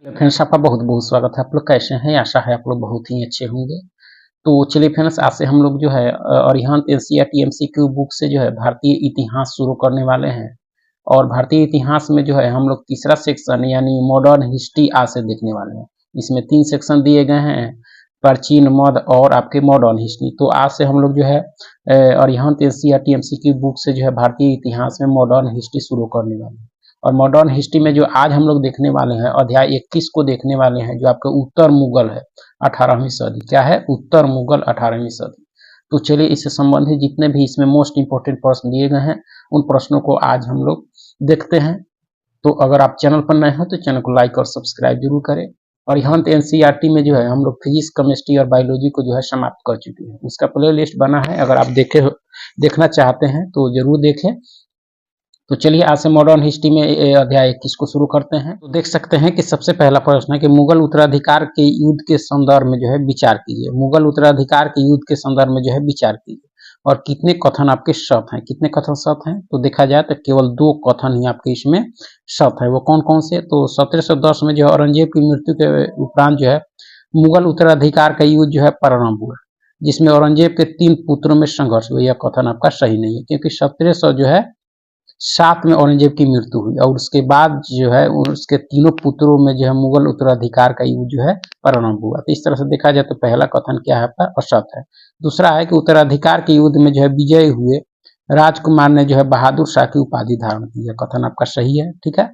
Hello friends, आपका बहुत बहुत स्वागत है। आप लोग कैसे हैं? आशा है आप लोग बहुत ही अच्छे होंगे। तो चलिए फ्रेंड्स, आज से हम लोग जो है अरिहंत एनसीईआरटी एमसीक्यू बुक से जो है भारतीय इतिहास शुरू करने वाले हैं। और भारतीय इतिहास में जो है हम लोग तीसरा सेक्शन यानी मॉडर्न हिस्ट्री आज से देखने वाले हैं। इसमें 3 सेक्शन दिए गए हैं, प्राचीन, मध्य और आपके मॉडर्न हिस्ट्री। तो आज से हम लोग जो है अरिहंत एनसीईआरटी एमसीक्यू बुक से जो है भारतीय इतिहास में मॉडर्न हिस्ट्री शुरू करने वाले हैं। और मॉडर्न हिस्ट्री में जो आज हम लोग देखने वाले हैं, अध्याय 21 को देखने वाले हैं, जो आपका उत्तर मुगल है 18वीं सदी। क्या है? उत्तर मुगल 18वीं सदी। तो चलिए इससे संबंधित जितने भी इसमें मोस्ट इंपोर्टेंट प्रश्न दिए गए हैं उन प्रश्नों को आज हम लोग देखते हैं। तो अगर आप चैनल पर नए हो तो चैनल को लाइक और सब्सक्राइब जरूर करें। और यहाँ एनसीईआरटी में जो है हम लोग फिजिक्स, केमिस्ट्री और बायोलॉजी को जो है समाप्त कर चुके हैं। उसका प्ले लिस्ट बना है, अगर आप देखना चाहते हैं तो जरूर देखें। तो चलिए आज से मॉडर्न हिस्ट्री में अध्याय 21 को शुरू करते हैं। तो देख सकते हैं कि सबसे पहला प्रश्न है कि मुगल उत्तराधिकार के युद्ध के संदर्भ में जो है विचार कीजिए। मुगल उत्तराधिकार के युद्ध के संदर्भ में जो है विचार कीजिए। और कितने कथन आपके सत्य हैं? कितने कथन सत्य हैं? तो देखा जाए तो केवल 2 कथन ही आपके इसमें सत्य है। वो कौन कौन से? तो 1710 में जो है औरंगजेब की मृत्यु के उपरांत जो है मुगल उत्तराधिकार का युद्ध जो है प्रारंभ हुआ, जिसमें औरंगजेब के 3 पुत्रों में संघर्ष हुआ। यह कथन आपका सही नहीं है, क्योंकि 1700 जो है 7 में औरंगजेब की मृत्यु हुई और उसके बाद जो है उसके तीनों पुत्रों में जो है मुगल उत्तराधिकार का युद्ध जो है प्रारंभ हुआ। तो इस तरह से देखा जाए तो पहला कथन क्या है आपका? असत्य है। दूसरा है कि उत्तराधिकार के युद्ध में जो है विजयी हुए राजकुमार ने जो है बहादुर शाह की उपाधि धारण की। यह कथन आपका सही है। ठीक है।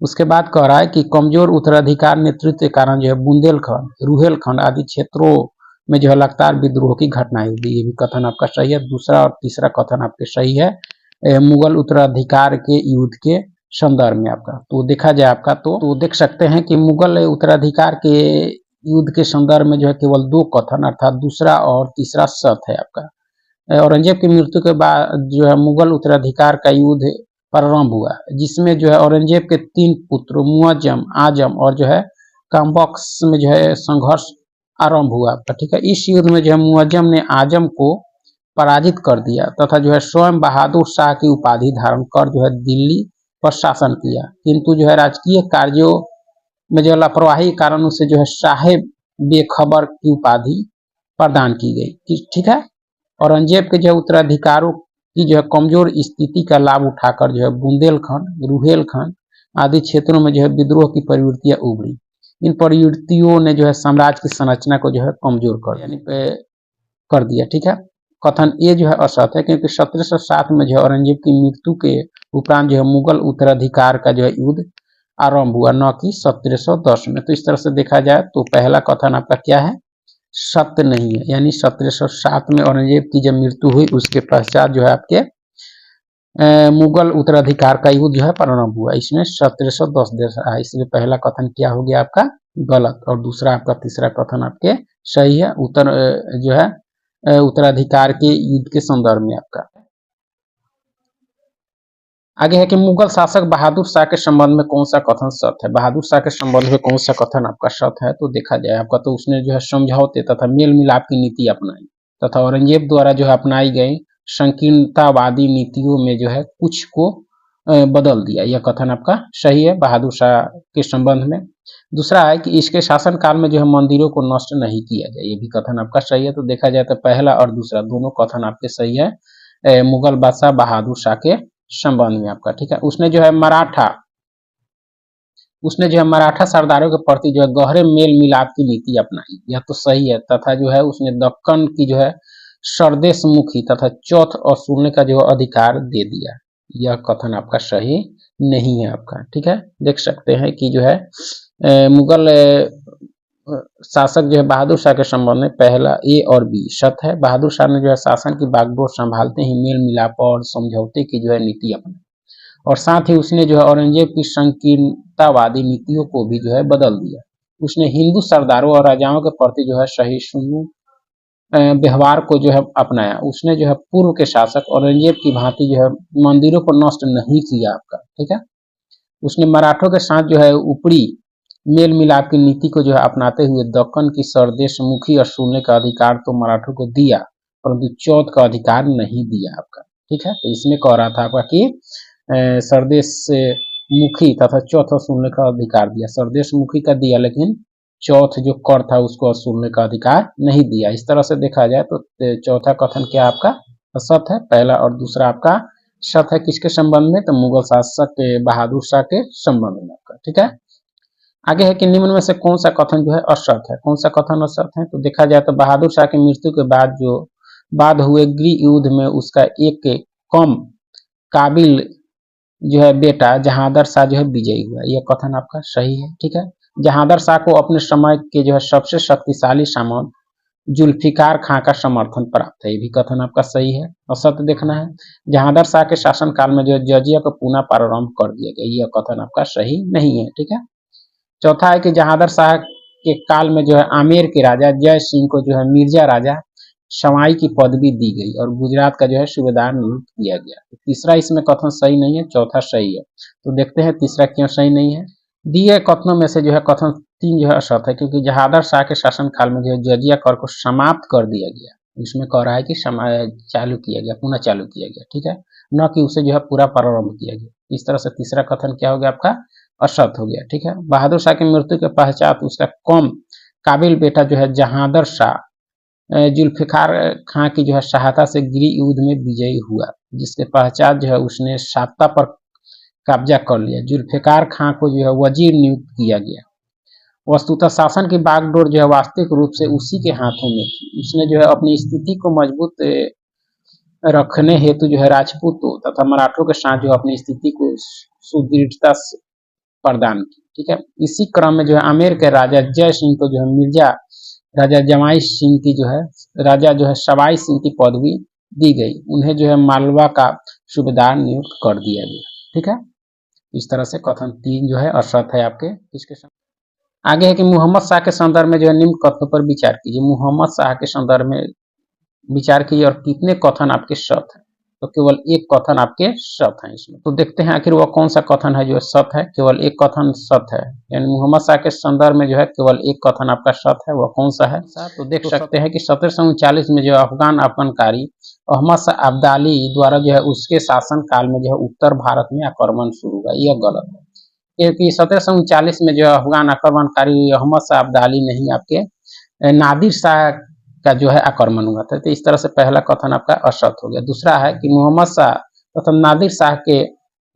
उसके बाद कह रहा है कि कमजोर उत्तराधिकार नेतृत्व के कारण जो है बुंदेलखंड, रुहेलखंड आदि क्षेत्रों में जो है लगातार विद्रोह की घटनाएं हुई। ये भी कथन आपका सही है। दूसरा और तीसरा कथन आपके सही है मुगल उत्तराधिकार के युद्ध के संदर्भ में आपका। तो देखा जाए आपका तो देख सकते हैं कि मुगल उत्तराधिकार के युद्ध के संदर्भ में जो है केवल 2 कथन अर्थात दूसरा और तीसरा सत्य है आपका। औरंगजेब की मृत्यु के बाद जो है मुगल उत्तराधिकार का युद्ध प्रारंभ हुआ, जिसमें जो है औरंगजेब के 3 पुत्र मुअज्जम, आजम और जो है काम्बक्स में जो है संघर्ष आरंभ हुआ आपका। ठीक है। इस युद्ध में जो है मुअज्जम ने आजम को पराजित कर दिया तथा जो है स्वयं बहादुर शाह की उपाधि धारण कर जो है दिल्ली पर शासन किया, किंतु जो है राजकीय कार्यों में जो लापरवाही के कारण उसे जो है साहेब बेखबर की उपाधि प्रदान की गई। ठीक है। औरंगजेब के जो उत्तराधिकारों की जो है कमजोर स्थिति का लाभ उठाकर जो है बुंदेलखंड, रुहेलखंड आदि क्षेत्रों में जो है विद्रोह की प्रवृत्तियां उभरी। इन प्रवृत्तियों ने जो है साम्राज्य की संरचना को जो है कमजोर कर दिया। ठीक है। कथन ये जो है असत्य है, क्योंकि 1707 में जो है औरंगजेब की मृत्यु के उपरांत जो है मुगल उत्तराधिकार का जो है युद्ध आरंभ हुआ, न कि 1710 में। तो इस तरह से देखा जाए तो पहला कथन आपका क्या है? सत्य नहीं है। यानी 1707 में औरंगजेब की जब मृत्यु हुई उसके पश्चात जो है आपके मुगल उत्तराधिकार का युद्ध जो है प्रारंभ हुआ, इसमें 1710 देखा है। इसलिए पहला कथन क्या हो गया आपका? गलत। और दूसरा आपका तीसरा कथन आपके सही है। जो है उत्तराधिकार के युद्ध के संदर्भ में आपका। आगे है कि मुगल शासक बहादुर शाह के संबंध में कौन सा कथन सत्य है? बहादुर शाह के संबंध में कौन सा कथन आपका सत्य है? तो देखा जाए आपका तो उसने जो है समझौते तथा मेल मिलाप की नीति अपनाई तथा औरंगजेब द्वारा जो है अपनाई गई संकीर्णतावादी नीतियों में जो है कुछ को बदल दिया। यह कथन आपका सही है बहादुर शाह के संबंध में। दूसरा है कि इसके शासन काल में जो है मंदिरों को नष्ट नहीं किया गया। ये भी कथन आपका सही है। तो देखा जाए तो पहला और दूसरा दोनों कथन आपके सही है मुगल बादशाह बहादुर शाह के संबंध में आपका। ठीक है। उसने जो है मराठा सरदारों के प्रति जो है गहरे मेल मिलाप की नीति अपनाई। यह तो सही है। तथा जो है उसने दक्कन की जो है सरदेश मुखी तथा चौथ वसूलने का जो अधिकार दे दिया। यह कथन आपका सही नहीं है आपका। ठीक है। देख सकते हैं कि जो है मुगल शासक जो है बहादुर शाह के संबंध में पहला ए और बी सत्य है। बहादुर शाह ने जो है शासन की बागडोर संभालते ही मेल मिलाप और समझौते की जो है नीति अपनाई और साथ ही उसने जो है औरंगजेब की संकीर्णतावादी नीतियों को भी जो है बदल दिया। उसने हिंदू सरदारों और राजाओं के प्रति जो है सहिष्णु व्यवहार को जो है अपनाया। उसने जो है पूर्व के शासक औरंगजेब की भांति जो है मंदिरों को नष्ट नहीं किया आपका। ठीक है। उसने मराठों के साथ जो है ऊपरी मेल मिलाप की नीति को जो है अपनाते हुए दक्कन की सरदेश मुखी वसूलने का अधिकार तो मराठों को दिया, परंतु चौथ का अधिकार नहीं दिया आपका। ठीक है। तो इसमें कह रहा था आपका कि सरदेश से मुखी तथा चौथ वसूलने का अधिकार दिया। सरदेश मुखी का दिया, लेकिन चौथ जो कर था उसको वसूलने का अधिकार नहीं दिया। इस तरह से देखा जाए तो चौथा कथन क्या आपका असत है, पहला, और दूसरा आपका सत है। किसके संबंध में? तो मुगल शासक बहादुर शाह के संबंध में आपका। ठीक है, आगे है कि निम्न में से कौन सा कथन जो है असत है? कौन सा कथन असत है? तो देखा जाए तो बहादुर शाह की मृत्यु के बाद हुए गृह युद्ध में उसका एक कम काबिल जो है बेटा जहांदर शाह जो है विजयी हुआ। यह कथन आपका सही है। ठीक है, जहांदर शाह को अपने समय के जो है सबसे शक्तिशाली सामंत जुल्फिकार खां का समर्थन प्राप्त है। ये भी कथन आपका सही है। और सत्य देखना है, जहांदर शाह के शासन काल में जो जजिया को पुनः प्रारंभ कर दिया गया। यह कथन आपका सही नहीं है। ठीक है, चौथा है कि जहांदर शाह के काल में जो है आमेर के राजा जय सिंह को जो है मिर्जा राजा शवाई की पदवी दी गई और गुजरात का जो है सूबेदार नियुक्त किया गया। तो तीसरा इसमें कथन सही नहीं है, चौथा सही है। तो देखते हैं तीसरा क्यों सही नहीं है। दिए कथनों में से जो है कथन 3 जो है असत है, क्योंकि जहांदर शाह के शासन काल में जो है जजिया कर को समाप्त कर दिया गया। इसमें कह रहा है कि चालू किया गया, पुनः चालू किया गया। ठीक है, न कि उसे जो है पूरा प्रारंभ किया गया। इस तरह से तीसरा कथन क्या हो गया आपका? असत हो गया। ठीक है, बहादुर शाह की मृत्यु के पश्चात उसका कम काबिल बेटा जो है जहांदर शाह जुल्फिकार खां की जो है सहायता से गृह युद्ध में विजयी हुआ, जिसके पश्चात जो है उसने साप्ता पर कब्जा कर लिया। जुल्फिकार खां को जो है वजीर नियुक्त किया गया। वस्तुतः शासन की बागडोर जो है वास्तविक रूप से उसी के हाथों में थी। उसने जो है अपनी स्थिति को मजबूत रखने हेतु जो है राजपूतों तथा मराठों के साथ जो है अपनी स्थिति को सुदृढ़ता प्रदान की। ठीक है, इसी क्रम में जो है आमेर के राजा जय सिंह को जो है मिर्जा राजा जमाई सिंह की जो है राजा जो है सवाई सिंह की पदवी दी गई। उन्हें जो है मालवा का सूबेदार नियुक्त कर दिया गया। ठीक है, इस तरह से कथन 3 जो है असत है आपके। इसके आगे है कि मोहम्मद शाह के संदर्भ में जो है निम्न कथनों पर विचार कीजिए। मोहम्मद शाह के संदर्भ में विचार कीजिए और कितने कथन आपके सत है। तो केवल एक कथन आपके सत है इसमें। तो देखते हैं आखिर वह कौन सा कथन है जो सत है। केवल एक कथन सत है, यानी मोहम्मद शाह के संदर्भ में जो है केवल एक कथन आपका सत है। वह कौन सा है? तो देख सकते हैं कि 1739 में जो अफगान आक्रमणकारी अहमद शाह अब्दाली द्वारा जो है उसके शासन काल में जो है उत्तर भारत में आक्रमण शुरू हुआ। यह गलत है, क्योंकि 1739 में जो अफगान आक्रमणकारी अहमद शाह अब्दाली नहीं आपके नादिर शाह का जो है आक्रमण हुआ था। तो इस तरह से पहला कथन आपका असत हो गया। दूसरा है कि मोहम्मद शाह तथा नादिर शाह के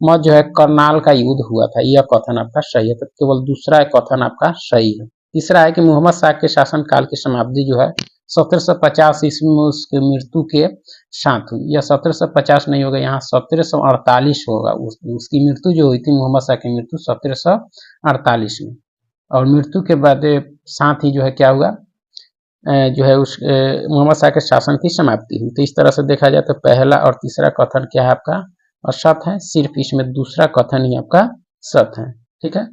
मध्य जो है करनाल का युद्ध हुआ था। यह कथन आपका सही है, तो केवल दूसरा कथन आपका सही है। तीसरा है कि मोहम्मद शाह के शासन काल की समाप्ति जो है 1750 ईस्वी में उसकी मृत्यु के साथ हुई। यह 1750 नहीं होगा, यहाँ 1748 होगा। उसकी मृत्यु जो हुई थी, मोहम्मद शाह की मृत्यु 1748 में, और मृत्यु के बाद साथ ही जो है क्या हुआ, जो है उस मोहम्मद शाह के शासन की समाप्ति हुई। तो इस तरह से देखा जाए तो पहला और तीसरा कथन क्या है आपका असत है। सिर्फ इसमें दूसरा कथन ही आपका सत है। ठीक है,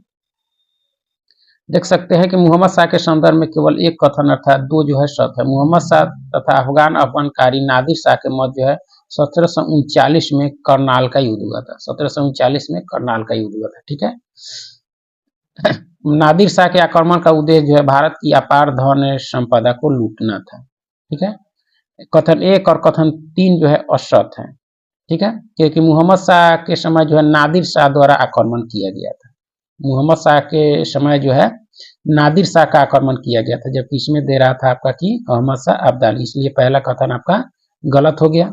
देख सकते हैं कि मोहम्मद शाह के संदर्भ में केवल एक कथन अर्थात 2 जो है सत है। मोहम्मद शाह तथा अफगान आक्रमणकारी नादिर शाह के मध्य जो है 1739 में करनाल का युद्ध हुआ था। 1739 में करनाल का युद्ध हुआ था। ठीक है, नादिर शाह के आक्रमण का उद्देश्य जो है भारत की अपार धन संपदा को लूटना था। ठीक है, कथन 1 और कथन 3 जो है असत है। ठीक है, क्योंकि मोहम्मद शाह के समय जो है नादिर शाह द्वारा आक्रमण किया गया था। मोहम्मद शाह के समय जो है नादिर शाह का आक्रमण किया गया था, जबकि इसमें दे रहा था आपका कि अहमद शाह अब्दाली। इसलिए पहला कथन आपका गलत हो गया,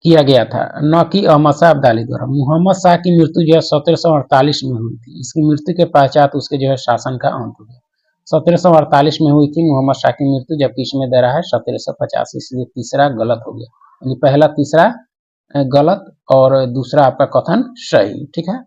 किया गया था, न कि अहमद शाह अब्दाली द्वारा। मोहम्मद शाह की मृत्यु जो है 1748 में हुई थी। इसकी मृत्यु के पश्चात उसके जो है शासन का अंत हो गया। 1748 में हुई थी मोहम्मद शाह की मृत्यु, जबकि इसमें दे रहा है 1750। इसलिए तीसरा गलत हो गया, यानी पहला तीसरा गलत और दूसरा आपका कथन सही। ठीक है,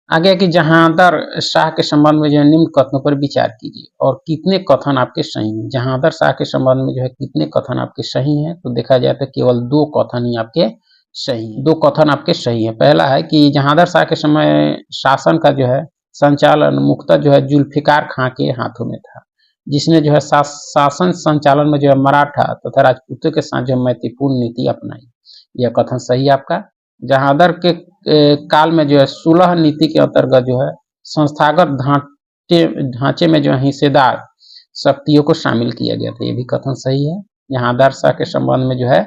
आगे कि जहांदर शाह के संबंध में जो है निम्न कथनों पर विचार कीजिए और कितने कथन आपके सही हैं। जहांदर शाह के संबंध में जो है कितने कथन आपके सही हैं। तो देखा जाए तो केवल 2 कथन ही आपके सही हैं। 2 कथन आपके सही हैं। पहला है कि जहांदर शाह के समय शासन का जो है संचालन मुख्यतः जो है जुल्फिकार खां के हाथों में था, जिसने जो है शासन संचालन में जो है मराठा तथा राजपूतों के साथ जो मैत्रीपूर्ण नीति अपनाई। यह कथन सही आपका। जहांदर के काल में जो है सुलह नीति के अंतर्गत जो है संस्थागत ढांचे में जो है हिस्सेदार शक्तियों को शामिल किया गया था। ये भी कथन सही है। जहांदर शाह के संबंध में जो है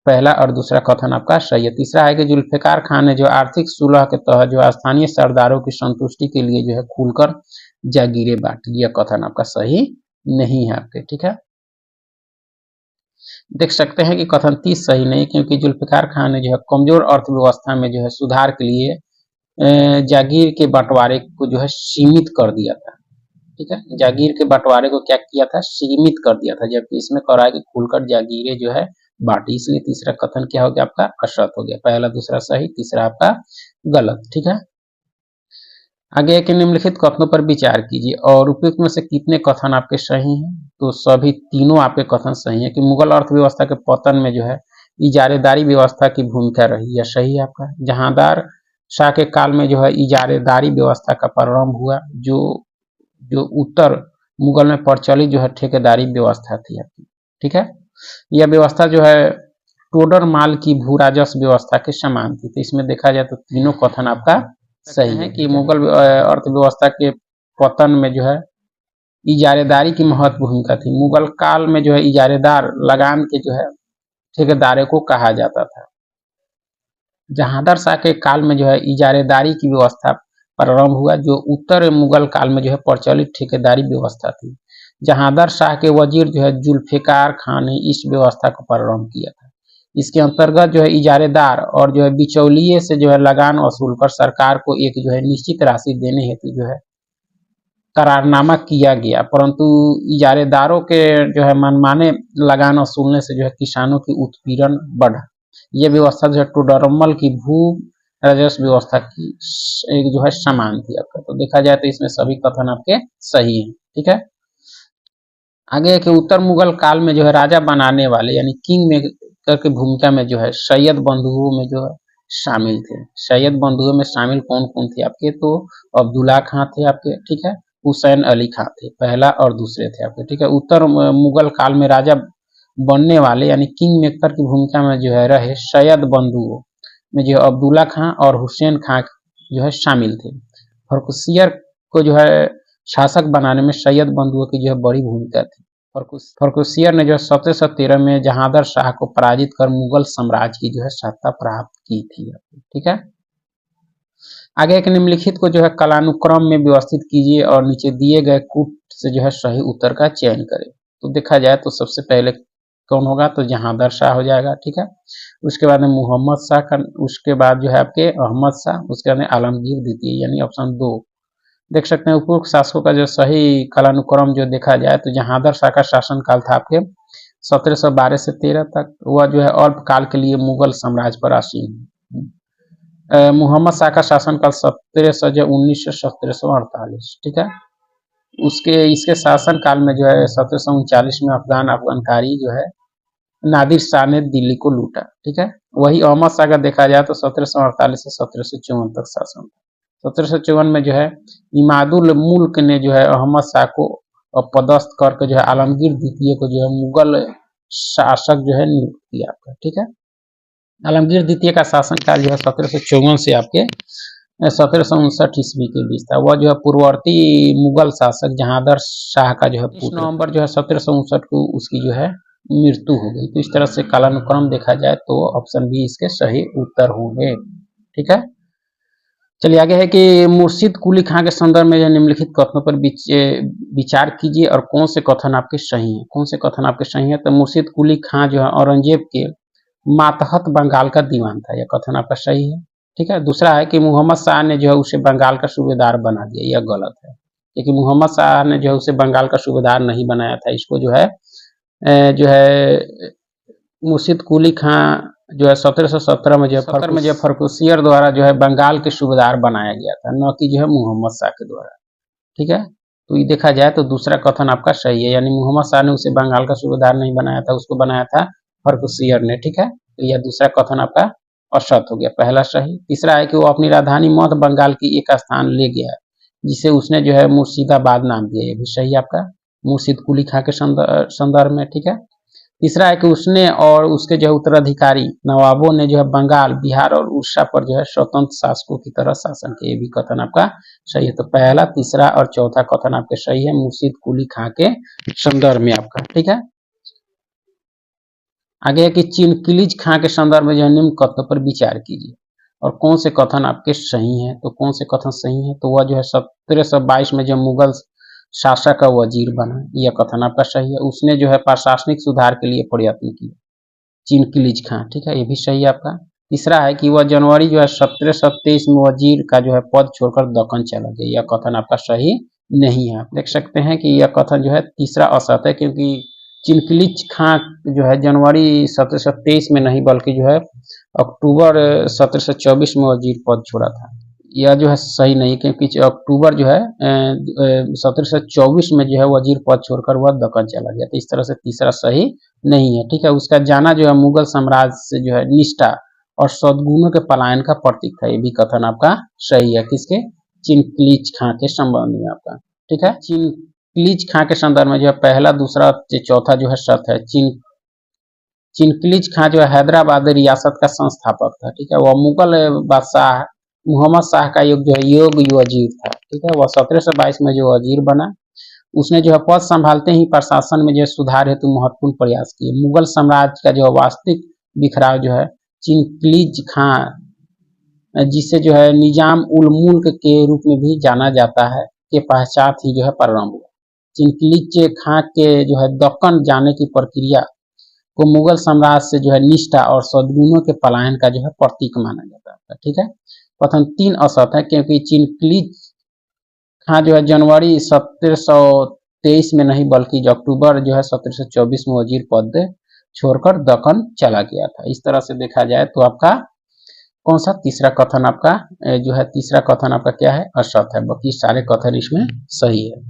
पहला और दूसरा कथन आपका सही है। तीसरा है कि जुल्फिकार खान ने जो आर्थिक सुलह के तहत जो स्थानीय सरदारों की संतुष्टि के लिए जो है खुलकर जागीरें बांटी, यह कथन आपका सही नहीं है आपके, ठीक है। देख सकते हैं कि कथन 30 सही नहीं, क्योंकि जुल्फिकार खान ने जो है कमजोर अर्थव्यवस्था में जो है सुधार के लिए जागीर के बंटवारे को जो है सीमित कर दिया था, ठीक है। जागीर के बंटवारे को क्या किया था, सीमित कर दिया था, जबकि इसमें कह रहा है कि खुलकर जागीरें जो है बांटी, इसलिए तीसरा कथन क्या हो गया आपका, असत हो गया। पहला दूसरा सही, तीसरा आपका गलत, ठीक है। आगे के निम्नलिखित कथनों पर विचार कीजिए और उपयुक्त में से कितने कथन आपके सही हैं। तो सभी तीनों आपके कथन सही है कि मुगल अर्थव्यवस्था के पतन में जो है इजारेदारी व्यवस्था की भूमिका रही, यह सही है आपका। जहांदार शाह के काल में जो है इजारेदारी व्यवस्था का प्रारंभ हुआ, जो जो उत्तर मुगल में प्रचलित जो है ठेकेदारी व्यवस्था थी आपकी, ठीक है। यह व्यवस्था जो है टोडर माल की भू राजस्व व्यवस्था के समान थी। तो इसमें देखा जाए तो तीनों कथन आपका सही है कि मुगल अर्थव्यवस्था के पतन में जो है इजारेदारी की महत्व भूमिका थी। मुगल काल में जो है इजारेदार लगान के जो है ठेकेदारों को कहा जाता था। जहांदार शाह के काल में जो है इजारेदारी की व्यवस्था प्रारंभ हुआ, जो उत्तर मुगल काल में जो है प्रचलित ठेकेदारी व्यवस्था थी। जहांदार शाह के वजीर जो है जुल्फिकार खान ने इस व्यवस्था को प्रारंभ किया था। इसके अंतर्गत जो है इजारेदार और जो है बिचौलिए से जो है लगान वसूल कर सरकार को एक जो है निश्चित राशि देने हेतु जो है करारनामा किया गया, परंतु इजारेदारों के जो है मनमाने लगान वसूलने से जो है किसानों की उत्पीड़न बढ़ा। यह व्यवस्था जो है टोडरमल की भू राजस्व व्यवस्था की एक जो है समान थी आपका। तो देखा जाए तो इसमें सभी कथन आपके सही हैं, ठीक है। आगे के उत्तर मुगल काल में जो है राजा बनाने वाले यानी किंग मेकर की भूमिका में जो है सैयद बंधुओं में जो है शामिल थे। सैयद बंधुओं में शामिल कौन कौन थे आपके, तो अब्दुल्ला खां थे आपके, ठीक है। हुसैन अली खां थे, पहला और दूसरे थे आपके, ठीक है। उत्तर मुगल काल में राजा बनने वाले यानी किंग मेकर की भूमिका में जो है रहे सैयद बंधुओं में जो अब्दुल्ला खां और हुसैन खां जो है शामिल थे। फर्रुखसियर को जो है शासक बनाने में सैयद बंधुओं की जो है बड़ी भूमिका थी। फर्रुखसियर ने जो 1713 में जहांदार शाह को पराजित कर मुगल साम्राज्य की जो है सत्ता प्राप्त की थी, ठीक है। आगे एक निम्नलिखित को जो है कालानुक्रम में व्यवस्थित कीजिए और नीचे दिए गए कूट से जो है सही उत्तर का चयन करें। तो देखा जाए तो सबसे पहले कौन होगा, तो जहांदार शाह हो जाएगा, ठीक है। उसके बाद में मोहम्मद शाह का, उसके बाद जो है आपके अहमद शाह, उसके बाद में आलमगीर द्वितीय यानी ऑप्शन 2। देख सकते हैं उपरोक्त शासकों का जो सही कालानुक्रम जो देखा जाए तो जहांदार शाह का शासनकाल था आपके 1712 से 13 तक, वह जो है अल्पकाल के लिए मुगल साम्राज्य पर आसीन। मोहम्मद शाह का शासनकाल 1719 से 1748, ठीक है। इसके शासन काल में जो है 1739 में अफगानकारी जो है नादिर शाह ने दिल्ली को लूटा, ठीक है। वही अहमद शाह का देखा जाए तो 1748 से 1754 तक शासन। 1754 में जो है इमादुल मुल्क ने जो है अहमद शाह को अपदस्थ करके जो है आलमगीर द्वितीय को जो है मुगल शासक जो है नियुक्त किया आपका, ठीक है। आलमगीर द्वितीय का शासनकाल जो है 1754 से आपके 1759 ईस्वी के बीच था। वह जो है पूर्ववर्ती मुगल शासक जहांदार शाह का जो है 30 नवंबर जो है 1759 को उसकी जो है मृत्यु हो गई। तो इस तरह से कालानुक्रम देखा जाए तो ऑप्शन बी इसके सही उत्तर होंगे, ठीक है। चलिए आगे है कि मुर्शिद कुली खां के संदर्भ में निम्नलिखित कथनों पर विचार कीजिए और कौन से कथन आपके सही हैं। कौन से कथन आपके सही हैं, तो मुर्शिद कुली खां जो है औरंगजेब के मातहत बंगाल का दीवान था, यह कथन आपका सही है, ठीक है। दूसरा है कि मोहम्मद शाह ने जो है उसे बंगाल का सूबेदार बना दिया, यह गलत है, क्योंकि मोहम्मद शाह ने जो है उसे बंगाल का सूबेदार नहीं बनाया था। इसको जो है मुर्शिद कुली खां जो है 1717 में जो फर्रुखसियर द्वारा जो है बंगाल के सूबेदार बनाया गया था, न कि जो है मोहम्मद शाह के द्वारा, ठीक है। तो ये देखा जाए तो दूसरा कथन आपका सही है, यानी मोहम्मद शाह ने उसे बंगाल का सूबेदार नहीं बनाया था, उसको बनाया था फर्रुखसियर ने, ठीक है। तो यह दूसरा कथन आपका असत हो गया, पहला सही। तीसरा है कि वो अपनी राजधानी मध्य बंगाल की एक स्थान ले गया जिसे उसने जो है मुर्शिदाबाद नाम दिया, यह भी सही आपका मुर्शिद कुली खां के संदर्भ में, ठीक है। तीसरा है कि उसने और उसके जो है उत्तराधिकारी नवाबों ने जो है बंगाल, बिहार और उड़ीसा पर जो है स्वतंत्र शासकों की तरह शासन किया, ये भी कथन आपका सही है। तो पहला, तीसरा और चौथा कथन आपके सही है मुर्शिद कुली खां के संदर्भ में आपका, ठीक है। आगे है कि चिनकिलीज खां के संदर्भ में जो है निम्न कथनों पर विचार कीजिए और कौन से कथन आपके सही हैं। तो कौन से कथन सही हैं, तो वह जो है 1722 में जो मुगल शासक का वजीर बना, यह कथन आपका सही है। उसने जो है प्रशासनिक सुधार के लिए प्रयत्न किया, चिनकिलीज खां, ठीक है, ये भी सही है आपका। तीसरा है कि वह जनवरी जो है 1723 में वजीर का जो है पद छोड़कर दक्कन चला गया, यह कथन आपका सही नहीं है। आप देख सकते हैं कि यह कथन जो है तीसरा असत्य है, क्योंकि चिनकिलीज खां जो है जनवरी 1723 में नहीं बल्कि जो है अक्टूबर 1724 में वजीर पद छोड़ा था। यह जो है सही नहीं, क्योंकि अक्टूबर जो है 1724 में जो है वजीर पद छोड़कर वह दक्कन चला गया, तो इस तरह से तीसरा सही नहीं है, ठीक है। उसका जाना जो है मुगल साम्राज्य से जो है निष्ठा और सद्गुणों के पलायन का प्रतीक था, ये भी कथन आपका सही है। किसके? चिनकिलीज खां के संबंध में आपका, ठीक है। चिनकिलीज खां के संदर्भ में जो है पहला, दूसरा, चौथा जो है सत्य है। चिनकिलीज खां जो है हैदराबाद रियासत का संस्थापक था, ठीक है। वह मुगल बादशाह मोहम्मद शाह का योग जो है योग वजीर था, ठीक है। वह 1722 में जो वजीर बना, उसने जो है पद संभालते ही प्रशासन में जो है सुधार हेतु महत्वपूर्ण प्रयास किए। मुगल साम्राज्य का जो वास्तविक बिखराव जो है चिनकिलीज खां, जिसे जो है निजाम उल मुल्क के रूप में भी जाना जाता है, के पश्चात ही जो है प्रारंभ हुआ। चिनकिलीज खां के जो है दक्कन जाने की प्रक्रिया को मुगल साम्राज्य से जो है निष्ठा और सद्गुणों के पलायन का जो है प्रतीक माना जाता है, ठीक है। कथन 3 असत्य है, क्योंकि चिनकिलीज खां जो है जनवरी 1723 में नहीं बल्कि अक्टूबर जो है 1724 में वजीर पद छोड़कर दक्कन चला गया था। इस तरह से देखा जाए तो आपका कौन सा तीसरा कथन आपका जो है तीसरा कथन आपका क्या है? असत्य है, बाकी सारे कथन इसमें सही है।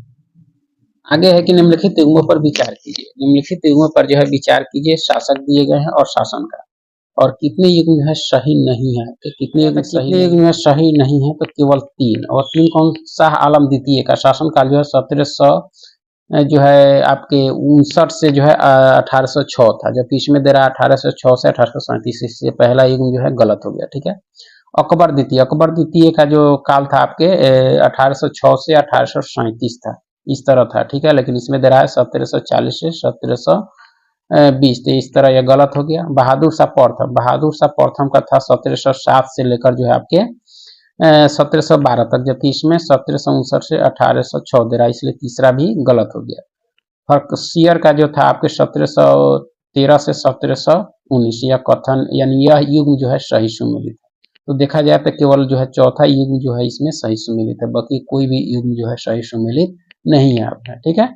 आगे है कि निम्नलिखित युग्मों पर विचार कीजिए। निम्नलिखित युग्मों पर जो है विचार कीजिए, शासक दिए गए हैं और शासन का, और कितने युग्म जो है सही नहीं है। तो कितने युग्म सही नहीं है, तो केवल 3, और 3 कौन? शाह आलम द्वितीय का शासनकाल जो है 1700 जो है आपके 59 से जो है 1806 था, जबकि इसमें दे रहा है 1806 से 1837, इससे पहला युग्म जो है गलत हो गया, ठीक है। अकबर द्वितीय का जो काल था आपके 1806 से 1837 था, इस तरह था, ठीक है। लेकिन इसमें दे रहा है 1740 से 1720, तो इस तरह यह गलत हो गया। बहादुर शाह प्रथम का था 1707 से लेकर जो है आपके 1712 तक, जबकि इसमें 1759 से 1806 दे रहा है, इसलिए तीसरा भी गलत हो गया। हर्कसियर का जो था आपके 1713 से 1719, यह कथन यानी यह युग्म जो है सही सुमेलित है। तो देखा जाए तो केवल जो है चौथा युग्म जो है इसमें सही सुमेलित है, बाकी कोई भी युग्म जो है सही सुमेलित नहीं है आपका, ठीक है।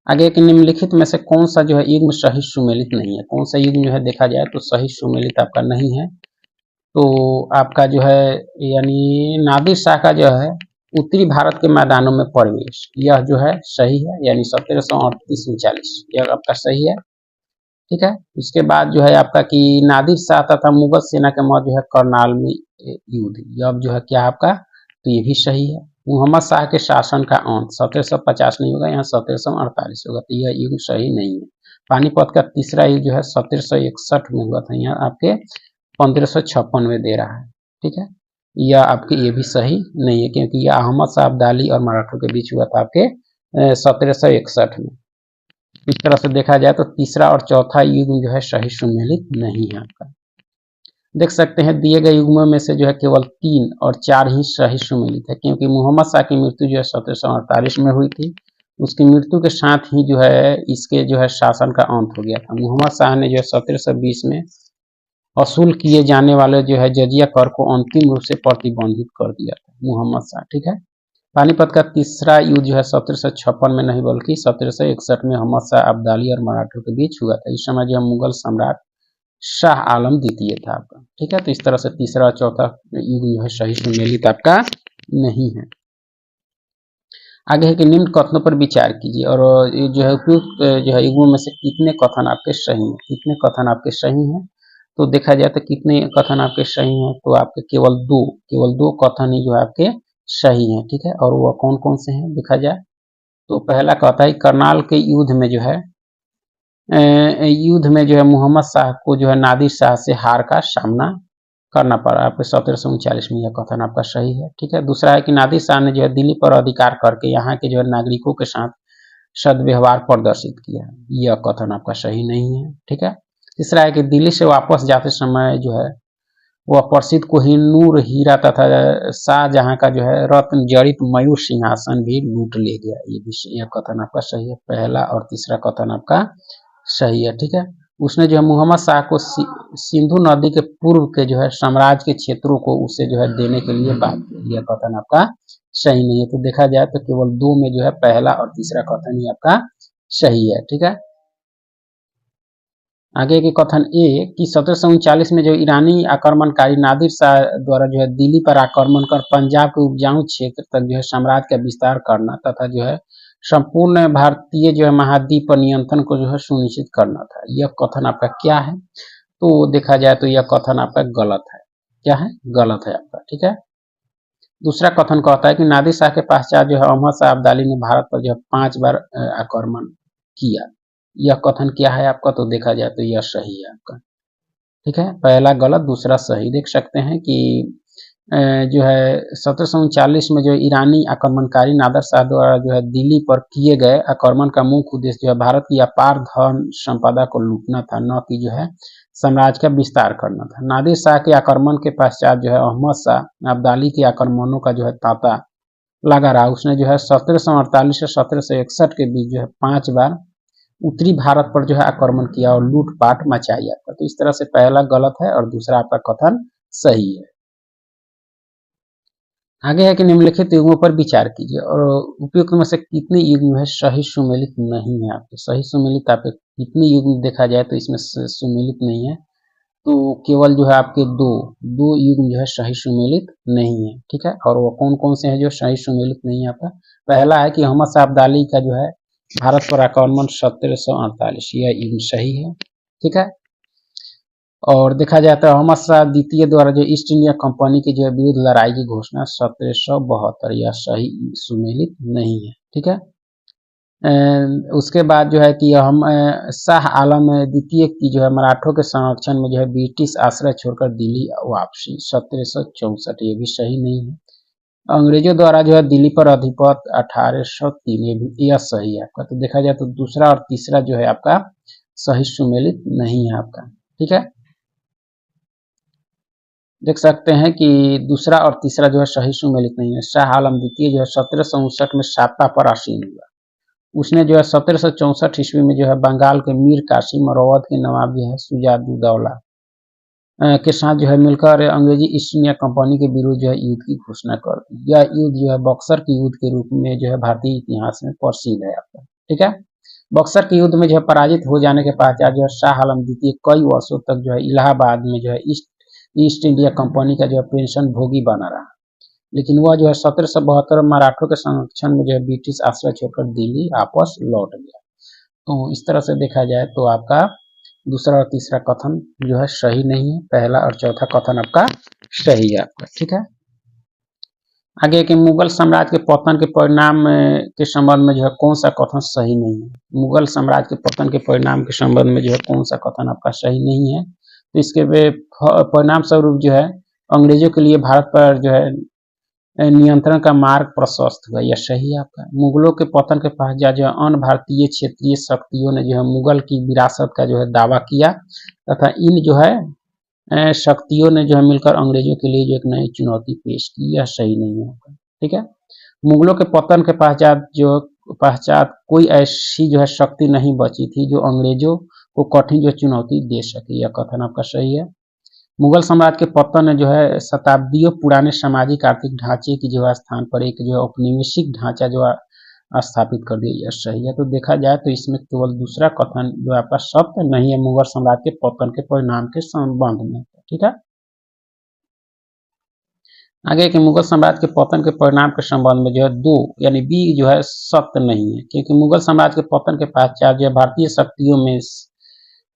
आगे एक निम्नलिखित में से कौन सा जो है युग्म सही सुमेलित नहीं है? कौन सा युग्म जो है देखा जाए तो सही सुमेलित आपका नहीं है, तो आपका जो है यानी नादिर शाह का जो है उत्तरी भारत के मैदानों में प्रवेश, यह जो है सही है, यानी 1738-39, यह आपका सही है, ठीक है। उसके बाद जो है आपका कि नादिर शाह तथा मुगल सेना के मध्य जो है करनाल में युद्ध, यह जो है क्या आपका, तो ये भी सही है। मोहम्मद शाह के शासन का अंत 1750 नहीं होगा, यहाँ 1748 होगा, तो यह युग सही नहीं है। पानीपत का तीसरा युग जो है 1761 में हुआ था, यहाँ आपके 1556 में दे रहा है, ठीक है। यह आपके ये भी सही नहीं है, क्योंकि यह अहमद शाह अब्दाली और मराठों के बीच हुआ था आपके 1761 में। इस तरह से देखा जाए तो तीसरा और चौथा युग्म जो है सही सुमेलित नहीं है आपका। देख सकते हैं दिए गए युग्मों में से जो है केवल 3 और 4 ही सही सुमेलित है, क्योंकि मोहम्मद शाह की मृत्यु जो है 1748 में हुई थी। उसकी मृत्यु के साथ ही जो है इसके जो है शासन का अंत हो गया था। मोहम्मद शाह ने जो है 1720 में वसूल किए जाने वाले जो है जजिया कर को अंतिम रूप से प्रतिबंधित कर दिया था मोहम्मद शाह, ठीक है। पानीपत का तीसरा युद्ध जो है 1756 में नहीं बल्कि 1761 में मोहम्मद शाह अब्दाली और मराठों के बीच हुआ था। इस समय जो मुगल सम्राट शाह आलम द्वितीय था आपका, ठीक है। तो इस तरह से तीसरा और चौथा युग जो है सही सुमेलित आपका नहीं है। आगे है कि निम्न कथनों पर विचार कीजिए और ये जो है उपयुक्त जो है युगों में से कितने कथन आपके सही हैं, कितने कथन आपके सही हैं। तो देखा जाए तो कितने कथन आपके सही हैं, तो आपके केवल दो कथन ही जो है आपके सही हैं, ठीक है। और वह कौन कौन से हैं देखा जाए तो पहला कहता है करनाल के युद्ध में जो है मोहम्मद शाह को जो है नादिर शाह से हार का सामना करना पड़ा आपके 1739 में, यह कथन आपका सही है, ठीक है। दूसरा है कि नादिर शाह ने जो है दिल्ली पर अधिकार करके यहाँ के जो है नागरिकों के साथ सदव्यवहार प्रदर्शित किया, यह कथन आपका सही नहीं है, ठीक है। तीसरा है कि दिल्ली से वापस जाते समय जो है वह प्रसिद्ध कोहिनूर हीरा तथा शाहजहां का जो है रत्न जड़ित मयूर सिंहासन भी लूट ले गया। यह कथन आपका सही है। पहला और तीसरा कथन आपका सही है। ठीक है, उसने जो है मोहम्मद शाह को सिंधु नदी के पूर्व के जो है साम्राज्य के क्षेत्रों को उसे जो है देने के लिए बात की। यह कथन आपका सही नहीं है। तो देखा जाए तो केवल दो में जो है पहला और तीसरा कथन ही आपका सही है। ठीक है, आगे के कथन ए कि 1739 में जो ईरानी आक्रमणकारी नादिर शाह द्वारा जो है दिल्ली पर आक्रमण कर पंजाब के उपजाऊ क्षेत्र तक जो है साम्राज्य का विस्तार करना तथा जो है संपूर्ण भारतीय जो है महाद्वीप पर नियंत्रण को जो है सुनिश्चित करना था। यह कथन आपका क्या है? तो देखा जाए तो यह कथन आपका गलत है। क्या है? गलत है आपका। ठीक है, दूसरा कथन कहता है कि नादिर शाह के पश्चात जो है अहमद शाह अब्दाली ने भारत पर जो है 5 बार आक्रमण किया। यह कथन क्या है आपका? तो देखा जाए तो यह सही है आपका। ठीक है, पहला गलत दूसरा सही। देख सकते हैं कि जो है 1739 में जो ईरानी आक्रमणकारी नादिर शाह द्वारा जो है दिल्ली पर किए गए आक्रमण का मुख्य उद्देश्य जो है भारत की अपार धन संपदा को लूटना था, न कि जो है साम्राज्य का विस्तार करना था। नादिर शाह के आक्रमण के पश्चात जो है अहमद शाह अब्दाली के आक्रमणों का जो है तांता लगा रहा। उसने जो है 1748 से 1761 के बीच जो है 5 बार उत्तरी भारत पर जो है आक्रमण किया और लूटपाट मचाई आपका। तो इस तरह से पहला गलत है और दूसरा आपका कथन सही है। आगे है कि निम्नलिखित युग्मों पर विचार कीजिए और उपयुक्त में से कितने युग्म है सही सुमेलित नहीं है आपके। सही सुमेलित आपके कितने युग्म देखा जाए तो इसमें सुमेलित नहीं है, तो केवल जो है आपके दो युग्म जो है सही सुमेलित नहीं है। ठीक है, और वो कौन कौन से हैं जो सही सुमेलित नहीं है आपका? पहला है कि अहमद शाह अब्दाली का जो है भारत पर आक्रमण 1748, यह युग्म सही है। ठीक है, और देखा जाए तो अहमद शाह द्वितीय द्वारा जो ईस्ट इंडिया कंपनी के जो है विरुद्ध लड़ाई की घोषणा 1772, यह सही सुमेलित नहीं है। ठीक है, उसके बाद जो है कि हम शाह आलम द्वितीय की जो है मराठों के संरक्षण में जो है ब्रिटिश आश्रय छोड़कर दिल्ली वापसी 1764, ये भी सही नहीं है। अंग्रेजों द्वारा जो है दिल्ली पर अधिपत्य 1803, यह सही है आपका। तो देखा जाए तो दूसरा और तीसरा जो है आपका सही सुमेलित नहीं है आपका। ठीक है, देख सकते हैं कि दूसरा और तीसरा जो है सही सुमेलित नहीं है। शाह आलम द्वितीय जो है 1759 में साता पर आसीन हुआ। उसने जो है 1764 ईस्वी में जो है बंगाल के मीर कासिम और अवध के नवाब जो है सुजाउद्दौला के साथ जो है मिलकर अंग्रेजी ईस्ट इंडिया कंपनी के विरुद्ध जो है युद्ध की घोषणा कर दी। यह युद्ध जो है बक्सर के युद्ध के रूप में जो है भारतीय इतिहास में प्रसिद्ध है आपका। ठीक है, बक्सर के युद्ध में जो है पराजित हो जाने के पश्चात जो है शाह आलम द्वितीय कई वर्षों तक जो है इलाहाबाद में जो है ईस्ट इंडिया कंपनी का जो है पेंशन भोगी बना रहा, लेकिन वह जो है 1772 मराठों के संरक्षण में जो है ब्रिटिश आश्रय छोड़कर दिल्ली वापस लौट गया। तो इस तरह से देखा जाए तो आपका दूसरा और तीसरा कथन जो है सही नहीं है, पहला और चौथा कथन आपका सही है आपका। ठीक है, आगे के मुगल साम्राज्य के पतन के परिणाम के संबंध में जो है कौन सा कथन सही नहीं है? मुगल साम्राज्य के पतन के परिणाम के संबंध में जो है कौन सा कथन आपका सही नहीं है? तो इसके परिणाम स्वरूप जो है अंग्रेजों के लिए भारत पर जो है नियंत्रण का मार्ग प्रशस्त हुआ, यह सही है आपका। मुगलों के पतन के पश्चात जो है अन्य भारतीय क्षेत्रीय शक्तियों ने जो है मुगल की विरासत का जो है दावा किया तथा इन जो है शक्तियों ने जो है मिलकर अंग्रेजों के लिए जो एक नई चुनौती पेश की, यह सही नहीं है आपका। ठीक है, मुगलों के पतन के पश्चात कोई ऐसी जो है शक्ति नहीं बची थी जो अंग्रेजों को कठिन जो चुनौती दे सके, यह कथन आपका सही है। मुगल साम्राज्य के पतन ने जो है शताब्दियों पुराने सामाजिक आर्थिक ढांचे की जो है स्थान पर एक जो है औपनिवेशिक ढांचा जो है स्थापित कर दिया, यह सही है। तो देखा जाए तो इसमें केवल दूसरा कथन जो आपका सत्य नहीं है मुगल साम्राज्य के पतन के परिणाम के संबंध में। ठीक है, आगे के मुगल साम्राज्य के पतन के परिणाम के संबंध में जो है दो यानी बी जो है सत्य नहीं है, क्योंकि मुगल साम्राज्य के पतन के पश्चात जो है भारतीय शक्तियों में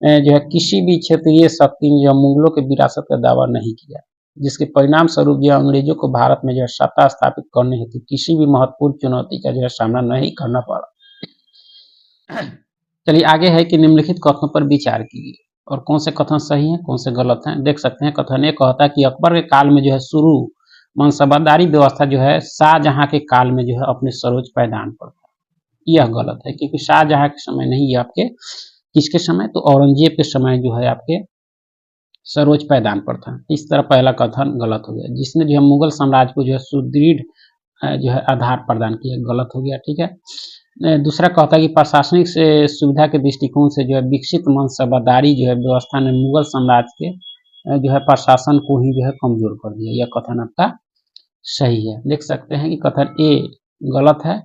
जो है किसी भी क्षेत्रीय शक्ति ने जो मुगलों के विरासत का दावा नहीं किया, जिसके परिणाम स्वरूप जो अंग्रेजों को भारत में जो है सत्ता स्थापित करने हेतु किसी भी महत्वपूर्ण चुनौती का जो है सामना नहीं करना पड़ा। चलिए आगे है कि निम्नलिखित कथनों पर विचार कीजिए और कौन से कथन सही हैं कौन से गलत हैं। देख सकते हैं कथन एक कहता है कि अकबर के काल में जो है शुरू मनसबदारी व्यवस्था जो है शाहजहां के काल में जो है अपने सरोज पैदान पर था, यह गलत है क्योंकि शाहजहां के समय नहीं, ये आपके किसके समय? तो औरंगजेब के समय जो है आपके सरोज पायदान पर था। इस तरह पहला कथन गलत हो गया, जिसने जो है मुगल साम्राज्य को जो है सुदृढ़ जो है आधार प्रदान किया, गलत हो गया, ठीक है। दूसरा कहता है कि प्रशासनिक से सुविधा के दृष्टिकोण से जो है विकसित मनसबदारी जो है व्यवस्था ने मुगल साम्राज्य के जो है प्रशासन को ही जो है कमजोर कर दिया। यह कथन आपका सही है। देख सकते हैं कि कथन ए गलत है,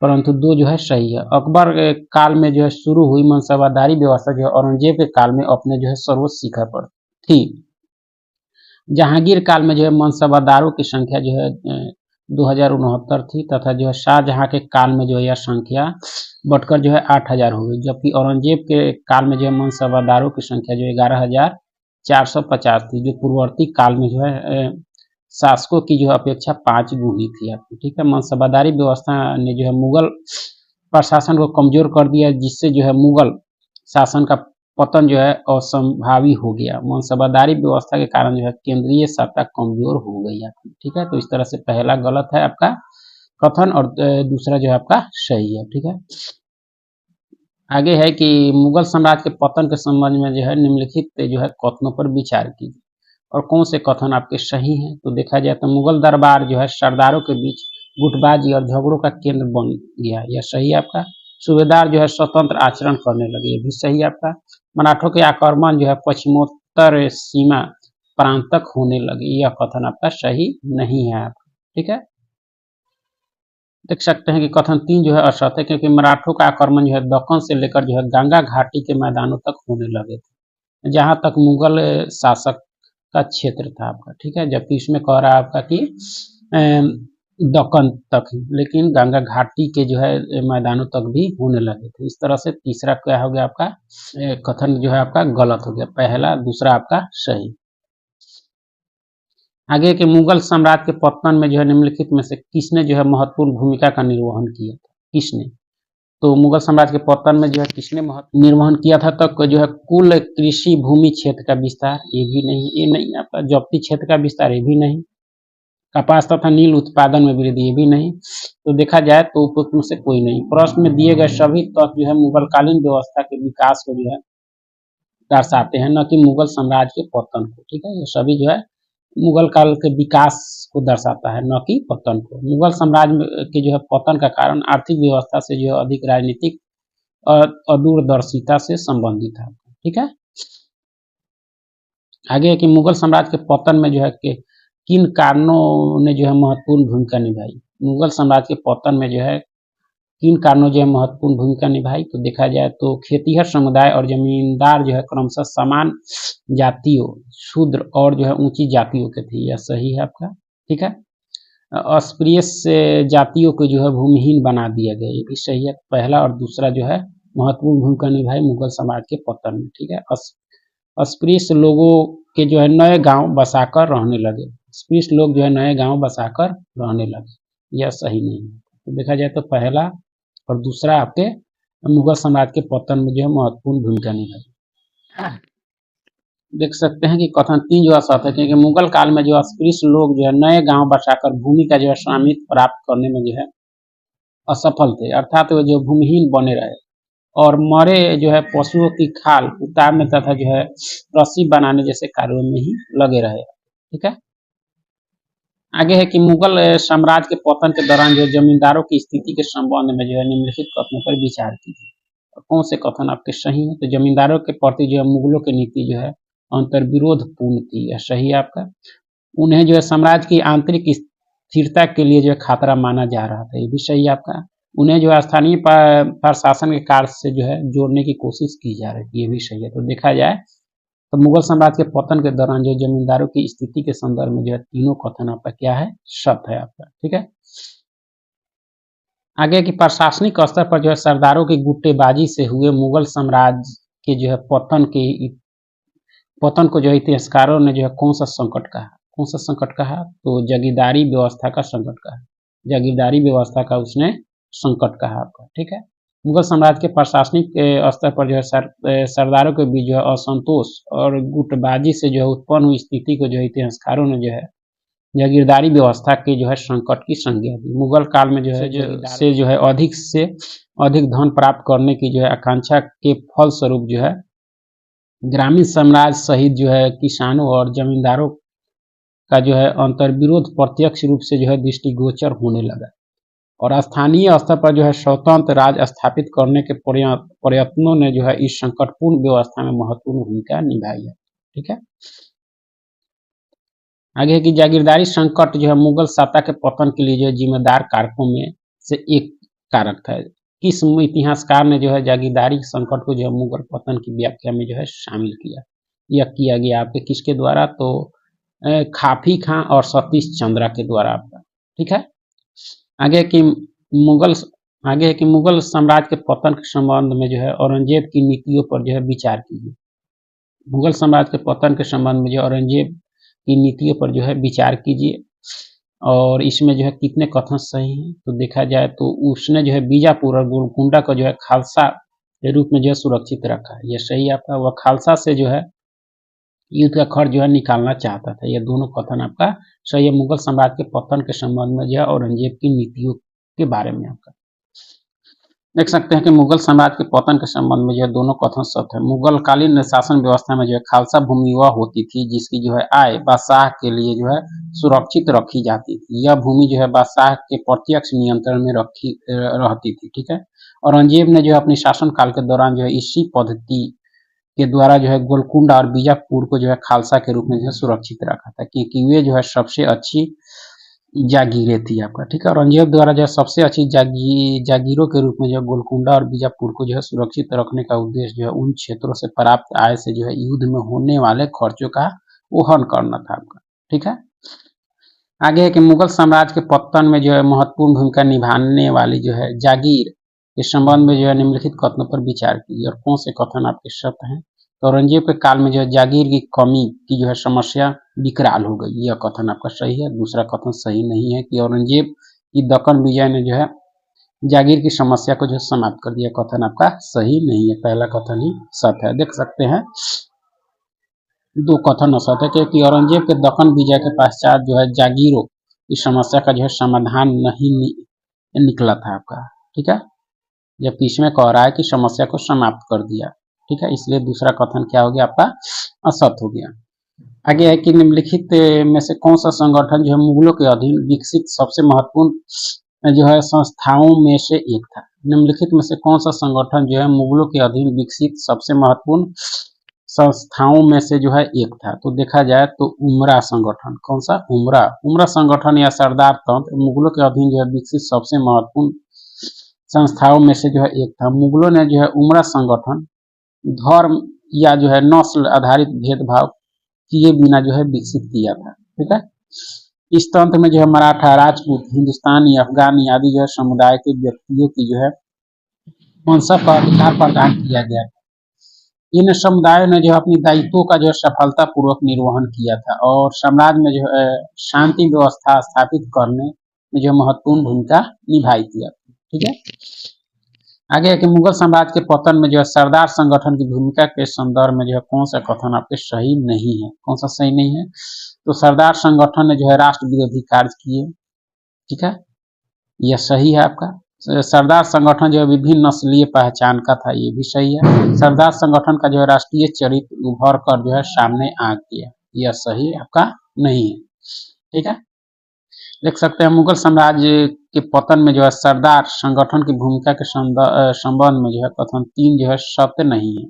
परंतु 2 जो है सही है। अकबर काल में जो है शुरू हुई मनसबदारी व्यवस्था जो है औरंगजेब के काल में अपने जो है सर्वोच्च शिखर पर थी। जहांगीर काल में जो है मनसबदारों की संख्या जो है 2069 थी, तथा जो है शाहजहां के काल में जो है यह संख्या बढ़कर जो है 8000 हो गई, जबकि औरंगजेब के काल में जो है मनसबदारों की संख्या जो 11450 थी, जो पूर्ववर्ती काल में जो है शासकों की जो अपेक्षा 5 गुनी थी आपकी, ठीक है। मनसबदारी व्यवस्था ने जो है मुगल प्रशासन को कमजोर कर दिया, जिससे जो है मुगल शासन का पतन जो है असंभावी हो गया। मनसबदारी व्यवस्था के कारण जो है केंद्रीय सत्ता कमजोर हो गई आपकी, ठीक है। तो इस तरह से पहला गलत है आपका कथन और दूसरा जो है आपका सही है, ठीक है। आगे है कि मुगल साम्राज्य के पतन के संबंध में जो है निम्नलिखित जो है कथनों पर विचार कीजिए और कौन से कथन आपके सही हैं। तो देखा जाए तो मुगल दरबार जो है सरदारों के बीच गुटबाजी और झगड़ों का केंद्र बन गया, यह सही है आपका। सूबेदार जो है स्वतंत्र आचरण करने लगे, ये भी सही है आपका। मराठों के आक्रमण जो है पश्चिमोत्तर सीमा प्रांतक होने लगे, यह कथन आपका सही नहीं है आपका, ठीक है। देख सकते हैं कि कथन 3 जो है असत्य है, क्योंकि मराठों का आक्रमण जो है दक्कन से लेकर जो है गंगा घाटी के मैदानों तक होने लगे थे, जहां तक मुगल शासक का क्षेत्र था आपका, ठीक है। जबकि इसमें कह रहा है आपका कि दक्कन तक, लेकिन गंगा घाटी के जो है मैदानों तक भी होने लगे थे। इस तरह से तीसरा क्या हो गया आपका कथन जो है आपका गलत हो गया, पहला दूसरा आपका सही। आगे के मुगल साम्राज्य के पतन में जो है निम्नलिखित में से किसने जो है महत्वपूर्ण भूमिका का निर्वहन किया था? किसने? तो मुगल साम्राज्य के पतन में जो है किसने महत्व निर्वहन किया था? तक जो है कुल कृषि भूमि क्षेत्र का विस्तार, ये भी नहीं, ये नहीं आपका जब्ती क्षेत्र का विस्तार, ये भी नहीं। कपास तथा नील उत्पादन में वृद्धि, ये भी नहीं। तो देखा जाए तो उपयुक्त में से कोई नहीं। प्रश्न में दिए गए सभी तत्व जो है मुगलकालीन व्यवस्था के विकास को जो है दर्शाते हैं, न कि मुगल साम्राज्य के पतन को, ठीक है। ये सभी जो है मुगल काल के विकास को दर्शाता है, न कि पतन को। मुगल साम्राज्य के जो है पतन का कारण आर्थिक व्यवस्था से जो है अधिक राजनीतिक अदूरदर्शिता से संबंधित है, ठीक है। आगे है कि मुगल साम्राज्य के पतन में जो है कि किन कारणों ने जो है महत्वपूर्ण भूमिका निभाई? मुगल साम्राज्य के पतन में जो है किन कारणों जो है महत्वपूर्ण भूमिका निभाई? तो देखा जाए तो खेतीहर समुदाय और जमींदार जो है क्रमशः समान जातियों, शूद्र और जो है ऊंची जातियों के थे, यह सही है आपका, ठीक है। अस्पृश्य जातियों को जो है भूमिहीन बना दिया गया, ये भी सही है। पहला और दूसरा जो है महत्वपूर्ण भूमिका निभाई मुगल समाज के पतन में, ठीक है। अस्पृश्य लोगों के जो है नए गांव बसाकर रहने लगे, अस्पृश्य लोग जो है नए गांव बसाकर रहने लगे, यह सही नहीं है। तो देखा जाए तो पहला और दूसरा आपके मुगल साम्राज्य के पतन में जो है महत्वपूर्ण भूमिका निभाई। देख सकते हैं कि कथन 3 जो असत्य है, क्योंकि मुगल काल में जो अस्पृश्य लोग जो है नए गांव बसाकर भूमि का जो है स्वामित्व प्राप्त करने में जो है असफल थे, अर्थात वे जो भूमिहीन बने रहे और मरे जो है पशुओं की खाल उतारने तथा जो है रस्सी बनाने जैसे कार्यों में ही लगे रहे, ठीक है। आगे है कि मुगल साम्राज्य के पतन के दौरान जो जमींदारों की स्थिति के संबंध में जो है निम्नलिखित कथनों पर विचार कीजिए और कौन से कथन आपके सही हैं। तो जमींदारों के प्रति जो है मुगलों की नीति जो है अंतर्विरोध पूर्ण थी, यह सही है आपका। उन्हें जो है साम्राज्य की आंतरिक स्थिरता के लिए जो है खतरा माना जा रहा था, ये भी सही है आपका। उन्हें जो है स्थानीय प्रशासन के कार्य से जो है जोड़ने की कोशिश की जा रही थी, ये भी सही है। तो देखा जाए तो मुगल साम्राज्य के पतन के दौरान जो जमींदारों की स्थिति के संदर्भ में जो है तीनों कथन आपका क्या है, सत्य है आपका, ठीक है। आगे की प्रशासनिक स्तर पर जो है सरदारों की गुट्टेबाजी से हुए मुगल साम्राज्य के जो है पतन को जो इतिहासकारों ने जो है कौन सा संकट कहा? कौन सा संकट कहा? तो जागीरदारी व्यवस्था का संकट कहा, जागीरदारी व्यवस्था का उसने संकट कहा आपका, ठीक है। मुगल साम्राज्य के प्रशासनिक स्तर पर जो है सरदारों के बीच जो है असंतोष और गुटबाजी से जो है उत्पन्न हुई स्थिति को जो है इतिहासकारों ने जो है जागीरदारी व्यवस्था के जो है संकट की संज्ञा दी। मुगल काल में जो है अधिक से अधिक धन प्राप्त करने की जो है आकांक्षा के फलस्वरूप जो है ग्रामीण साम्राज्य सहित जो है किसानों और जमींदारों का जो है अंतर्विरोध प्रत्यक्ष रूप से जो है दृष्टिगोचर होने लगा और स्थानीय स्तर पर जो है स्वतंत्र राज स्थापित करने के प्रयत्नों ने जो है इस संकटपूर्ण व्यवस्था में महत्वपूर्ण भूमिका निभाई है। ठीक है, आगे की जागीरदारी संकट जो है मुगल सत्ता के पतन के लिए जो है जिम्मेदार कारकों में से एक कारक था। किस इतिहासकार ने जो है जागीरदारी संकट को जो है मुगल पतन की व्याख्या में जो है शामिल किया? यह किया गया आपके किसके द्वारा? तो खाफी खां और सतीश चंद्रा के द्वारा आपका। ठीक है, आगे की मुगल साम्राज्य के पतन के संबंध में जो है औरंगजेब की नीतियों पर जो है विचार कीजिए। मुगल साम्राज्य के पतन के संबंध में जो औरंगजेब की नीतियों पर जो है विचार कीजिए और इसमें जो है कितने कथन सही हैं। तो देखा जाए तो उसने जो है बीजापुर और गोलकुंडा को जो है खालसा के रूप में जो है सुरक्षित रखा है, यह सही आपका। वह खालसा से जो है युद्ध का खर्च जो है निकालना चाहता था, यह दोनों कथन आपका सही है। मुगल साम्राज्य के पतन के संबंध में जो है औरंगजेब की नीतियों के बारे में आपका देख सकते हैं कि मुगल साम्राज्य के पतन के संबंध में जो है दोनों कथन सत्य है। मुगल कालीन शासन व्यवस्था में जो है खालसा भूमि वह होती थी जिसकी जो है आय बादशाह के लिए जो है सुरक्षित रखी जाती थी। यह भूमि जो है बादशाह के प्रत्यक्ष नियंत्रण में रहती थी। ठीक है, औरंगजेब ने जो है अपने शासन काल के दौरान जो है इसी पद्धति के द्वारा जो है गोलकुंडा और बीजापुर को जो है खालसा के रूप में जो है सुरक्षित रखा था क्योंकि वे जो है सबसे अच्छी जागीरें थी आपका। ठीक है, औरंगजेब द्वारा जो है सबसे अच्छी जागीरों के रूप में जो गोलकुंडा और बीजापुर को जो है सुरक्षित रखने का उद्देश्य जो है उन क्षेत्रों से प्राप्त आय से जो है युद्ध में होने वाले खर्चों का वहन करना था आपका। ठीक है, आगे है कि मुगल साम्राज्य के पतन में जो है महत्वपूर्ण भूमिका निभाने वाली जो है जागीर इस संबंध में जो है निम्नलिखित कथनों पर विचार कीजिए और कौन से कथन आपके सत्य हैं। तो औरंगजेब के काल में जो है जागीर की कमी की जो है समस्या विकराल हो गई, यह कथन आपका सही है। दूसरा कथन सही नहीं है कि औरंगजेब की दक्कन विजय ने जो है जागीर की समस्या को जो समाप्त कर दिया, कथन आपका सही नहीं है। पहला कथन ही सत्य है। देख सकते हैं दो कथन असत्य है क्योंकि औरंगजेब के दक्कन विजय के पश्चात जो है जागीरों इस समस्या का जो है समाधान नहीं निकला था आपका। ठीक है, जबकि इसमें कह रहा है कि समस्या को समाप्त कर दिया। ठीक है, इसलिए दूसरा कथन क्या हो गया आपका असत्य हो गया। आगे है कि निम्नलिखित में से कौन सा संगठन जो है मुगलों के अधीन विकसित सबसे महत्वपूर्ण जो है संस्थाओं में से एक था। निम्नलिखित में से कौन सा संगठन जो है मुगलों के अधीन विकसित सबसे महत्वपूर्ण संस्थाओं में से जो है एक था। तो देखा जाए तो उमरा संगठन, कौन सा? उमरा संगठन या सरदार तंत्र मुगलों के अधीन जो है विकसित सबसे महत्वपूर्ण संस्थाओं में से जो है एक था। मुगलों ने जो है उमरा संगठन धर्म या जो है नस्ल आधारित भेदभाव किए बिना जो है विकसित किया था। ठीक है, इस तंत्र में जो है मराठा, राजपूत, हिंदुस्तानी, अफगानी आदि जो है समुदाय के व्यक्तियों की जो है मनसा का अधिकार प्रदान किया गया था। इन समुदायों ने जो अपनी दायित्वों का जो सफलता पूर्वक निर्वहन किया था और समाज में जो है शांति व्यवस्था स्थापित करने में जो महत्वपूर्ण भूमिका निभाई थी। ठीक है, आगे है कि मुगल साम्राज्य के पतन में जो है सरदार संगठन की भूमिका के संदर्भ में जो है कौन सा कथन आपके सही नहीं है? कौन सा सही नहीं है? तो सरदार संगठन ने जो है राष्ट्र विरोधी कार्य किए। ठीक है, यह सही है आपका। सरदार संगठन जो है विभिन्न नस्लीय पहचान का था, ये भी सही है। सरदार संगठन का जो है राष्ट्रीय चरित्र उभर कर जो है सामने आ गया, यह सही आपका नहीं है। ठीक है, देख सकते हैं मुगल साम्राज्य के पतन में जो है सरदार संगठन की भूमिका के संबंध में जो है कथन 3 जो है सत्य नहीं है।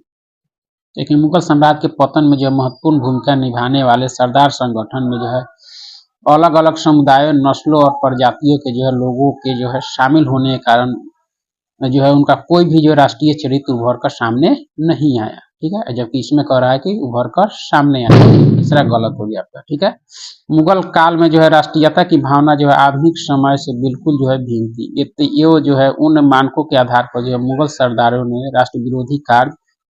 लेकिन मुगल साम्राज्य के पतन में जो महत्वपूर्ण भूमिका निभाने वाले सरदार संगठन में जो है अलग अलग समुदायों, नस्लों और प्रजातियों के जो है लोगों के जो है शामिल होने के कारण जो है उनका कोई भी जो राष्ट्रीय चरित्र उभर कर सामने नहीं आया। ठीक है, जबकि इसमें कह रहा है कि उभर कर सामने आया, तीसरा गलत हो गया आपका। ठीक है, मुगल काल में जो है राष्ट्रीयता की भावना जो है आधुनिक समय से बिल्कुल जो है भिन्न थी। ये जो है उन मानकों के आधार पर जो है मुगल सरदारों ने राष्ट्र विरोधी कार्य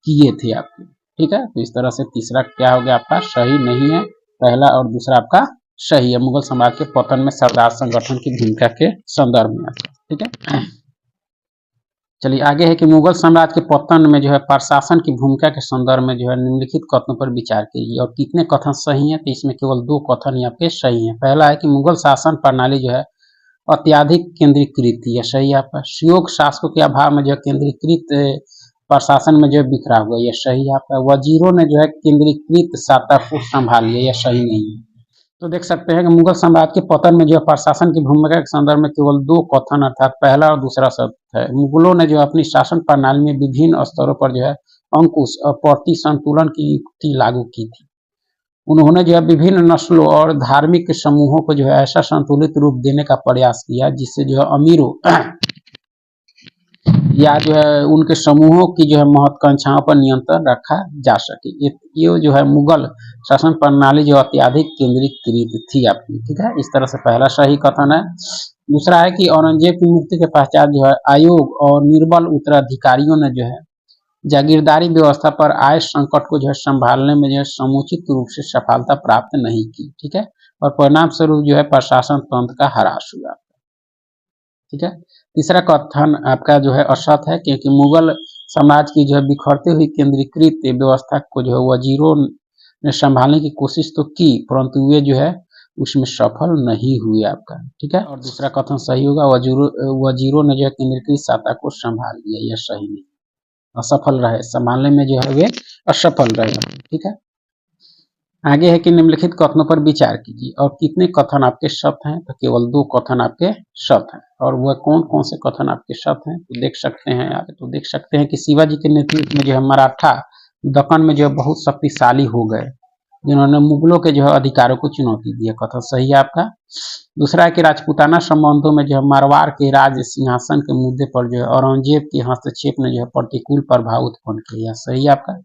किए थे आपके। ठीक है, तो इस तरह से तीसरा क्या हो गया आपका सही नहीं है, पहला और दूसरा आपका सही है। मुगल साम्राज्य के पतन में सरदार संगठन की भूमिका के संदर्भ में आपका। ठीक है, चलिए आगे है कि मुगल साम्राज्य के पतन में जो है प्रशासन की भूमिका के संदर्भ में जो है निम्नलिखित कथनों पर विचार कीजिए और कितने कथन सही हैं। तो इसमें केवल 2 कथन ही आपके सही हैं। पहला है कि मुगल शासन प्रणाली जो है अत्याधिक केंद्रीकृत थी, यह सही है आपका। सुयोग्य शासकों के अभाव में जो केंद्रीकृत प्रशासन में जो है बिखरा हुआ, यह सही है आपका। वजीरों ने जो है केंद्रीकृत सत्ता को संभाल लिया, यह सही नहीं है। तो देख सकते हैं कि मुगल साम्राज्य के पतन में जो है प्रशासन की भूमिका के संदर्भ में केवल 2 कथन अर्थात पहला और दूसरा शब्द है। मुगलों ने जो अपनी शासन प्रणाली में विभिन्न स्तरों पर जो है अंकुश और प्रति संतुलन की युक्ति लागू की थी। उन्होंने जो है विभिन्न नस्लों और धार्मिक समूहों को जो है ऐसा संतुलित रूप देने का प्रयास किया जिससे जो है अमीरों या जो है उनके समूहों की जो है महत्वाकांक्षाओं पर नियंत्रण रखा जा सके। ये जो है मुगल शासन प्रणाली जो अत्याधिक केंद्रीकृत थी आपकी, ठीक है। इस तरह से पहला सही कथन है। दूसरा है कि औरंगजेब की मृत्यु के पश्चात जो है आयोग और निर्बल उत्तराधिकारियों ने जो है जागीरदारी व्यवस्था पर आय संकट को जो है संभालने में जो है समुचित रूप से सफलता प्राप्त नहीं की, ठीक है। और परिणाम स्वरूप जो है प्रशासन तंत्र का ह्रास हुआ, ठीक है। तीसरा कथन आपका जो है असत है क्योंकि मुगल समाज की जो है बिखरती हुई केंद्रीकृत व्यवस्था को जो है वजीरों ने संभालने की कोशिश तो की परंतु वे जो है उसमें सफल नहीं हुए आपका, ठीक है। और दूसरा कथन सही होगा, वजीरों ने जो है केंद्रीकृत सत्ता को संभाल लिया, यह सही नहीं, असफल रहे, संभालने में जो है वे असफल रहे, ठीक है। आगे है कि निम्नलिखित कथनों पर विचार कीजिए और कितने कथन आपके सत्य हैं। तो केवल 2 कथन आपके सत्य हैं। और वह कौन कौन से कथन आपके सत्य हैं तो देख सकते हैं आगे। तो देख सकते हैं कि शिवाजी के नेतृत्व में जो है मराठा दक्कन में जो है बहुत शक्तिशाली हो गए, जिन्होंने मुगलों के जो है अधिकारों को चुनौती दी, कथन सही है आपका। दूसरा है कि राजपूताना संबंधों में जो है मारवाड़ के राज सिंहासन के मुद्दे पर जो है औरंगजेब के हस्तक्षेप ने जो है प्रतिकूल प्रभाव उत्पन्न किया, सही है आपका।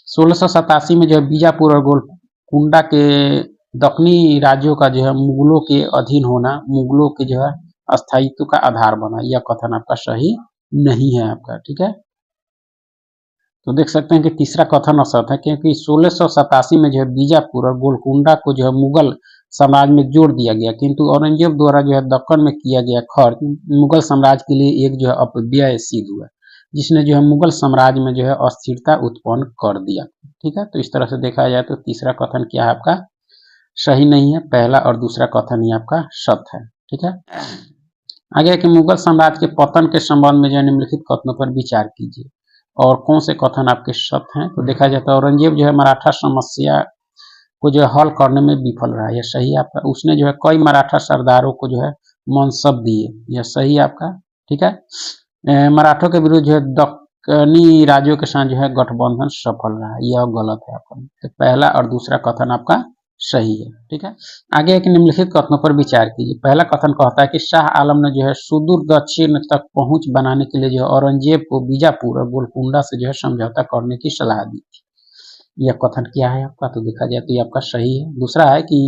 1687 में जो है बीजापुर और गोलकुंडा के दक्षिणी राज्यों का जो है मुगलों के अधीन होना मुगलों के जो है अस्थायित्व का आधार बना, यह कथन आपका सही नहीं है आपका, ठीक है। तो देख सकते हैं कि तीसरा कथन असत है क्योंकि 1687 में जो है बीजापुर और गोलकुंडा को जो है मुगल समाज में जोड़ दिया गया, किंतु औरंगजेब द्वारा जो है दक्कन में किया गया खर्च मुगल साम्राज्य के लिए एक जो है अपव्यय सिद्ध हुआ, जिसने जो है मुगल साम्राज्य में जो है अस्थिरता उत्पन्न कर दिया, ठीक है। तो इस तरह से देखा जाए तो तीसरा कथन क्या है आपका सही नहीं है, पहला और दूसरा कथन ही आपका सत्य है, ठीक है। आगे कि मुगल साम्राज्य के पतन के संबंध में जो निम्नलिखित कथनों पर विचार कीजिए और कौन से कथन आपके सत्य हैं। तो देखा जाता है औरंगजेब जो है मराठा समस्या को जो है हल करने में विफल रहा, यह सही है आपका। उसने जो है कई मराठा सरदारों को जो है मनसब दिए, यह सही है आपका, ठीक है। मराठों के विरुद्ध जो है दक्कनी राज्यों के साथ जो है गठबंधन सफल रहा, यह गलत है आपका। तो पहला और दूसरा कथन आपका सही है, ठीक है। आगे एक निम्नलिखित कथनों पर विचार कीजिए। पहला कथन कहता है कि शाह आलम ने जो है सुदूर दक्षिण तक पहुंच बनाने के लिए जो औरंगजेब को बीजापुर और गोलकुंडा से जो है समझौता करने की सलाह दी थी, यह कथन क्या है आपका। तो देखा जाए तो ये आपका सही है। दूसरा है कि